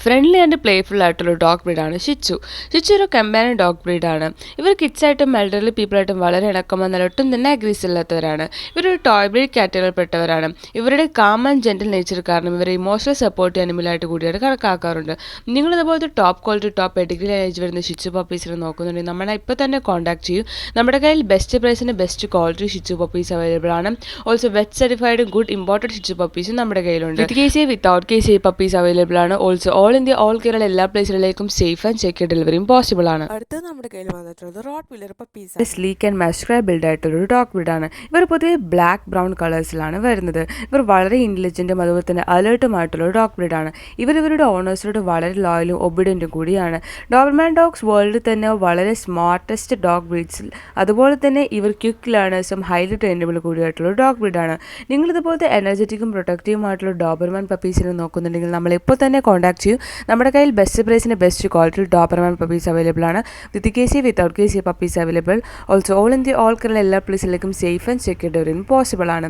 Friendly and playful ആയിട്ടുള്ള dog ബ്രീഡാണ് ഷിച്ചു. ഷിച്ചു ഒരു companion dog ബ്രീഡാണ്. ഇവർ കിഡ്സായിട്ടും എൽഡർലി പീപ്പിളായിട്ടും വളരെ ഇണക്കമെന്നാൽ ഒട്ടും തന്നെ അഗ്രീസ് ഇല്ലാത്തവരാണ്. ഇവരൊരു ടോയ് ബ്രീഡ് കാറ്റഗറിയിൽപ്പെട്ടവരാണ്. ഇവരുടെ കാം ആൻഡ് ജെന്റിൽ നേച്ചർ കാരണം ഇവരെ ഇമോഷണൽ സപ്പോർട്ട് അനിമലായിട്ട് കൂടിയാണ് കണക്കാക്കാറുണ്ട്. നിങ്ങളിതുപോലത്തെ top quality top pedigree age വരുന്ന ഷിച്ചു പപ്പീസിനെ നോക്കുന്നുണ്ടെങ്കിൽ നമ്മളെ ഇപ്പോൾ തന്നെ കോൺടാക്ട് ചെയ്യൂ. നമ്മുടെ കയ്യിൽ ബെസ്റ്റ് പ്രൈസിന് ബെസ്റ്റ് ക്വാളിറ്റി ഷിച്ചു പപ്പീസ് അവൈലബിൾ ആണ്. Also vet certified good imported ഷിച്ചു പപ്പീസും നമ്മുടെ കയ്യിലുണ്ട്. With KC without KC puppies available ആണ്. Also all India all Kerala എല്ലാ പ്ലേസിലേക്കും സേഫ് ആൻഡ് സെക്യൂർ ഡെലിവറിയും പോസിബിൾ ആണ്. അടുത്ത് നമ്മുടെ കയ്യിൽ വന്നിട്ടുള്ളത് rottweiler puppies. Sleek and muscular build ആയിട്ടുള്ള ഒരു ഡോഗ് ബ്രീഡാണ്. ഇവർ പൊതുവെ ബ്ലാക്ക് ബ്രൗൺ കളേഴ്സിലാണ് വരുന്നത്. ഇവർ വളരെ ഇന്റലിജന്റും അതുപോലെ തന്നെ അലേർട്ടുമായിട്ടുള്ള ഒരു ഡോഗ് ബ്രീഡാണ്. ഇവരുടെ ഓണേഴ്സിനോട് വളരെ ലോയലും ഒബീഡിയന്റും കൂടിയാണ്. ഡോബർമാൻ ഡോഗ്സ് വേൾഡിൽ തന്നെ വളരെ സ്മാർട്ടസ്റ്റ് ഡോഗ് ബ്രീഡ്സിൽ അതുപോലെ തന്നെ ഇവർ ക്വിക്ക് ലേണേഴ്സും ഹൈലി ട്രെയിനബിൾ കൂടിയായിട്ടുള്ള ഡോഗ് ബ്രീഡാണ്. നിങ്ങളിതുപോലത്തെ എനർജറ്റിക്കും പ്രൊട്ടക്റ്റീവുമായിട്ടുള്ള ഡോബർമാൻ പപ്പീസിനെ നോക്കുന്നുണ്ടെങ്കിൽ നമ്മൾ ഇപ്പോൾ തന്നെ കോൺടാക്ട് ചെയ്യൂ. നമ്മുടെ കയ്യിൽ ബെസ്റ്റ് പ്രൈസിന് best quality doberman puppies available ആണ്. With KC without KC puppies available. Also all India all Kerala എല്ലാ പ്ലേസിലേക്കും സേഫ് ആൻഡ് സെക്യൂർ ഡെലിവറിയും പോസിബിൾ ആണ്.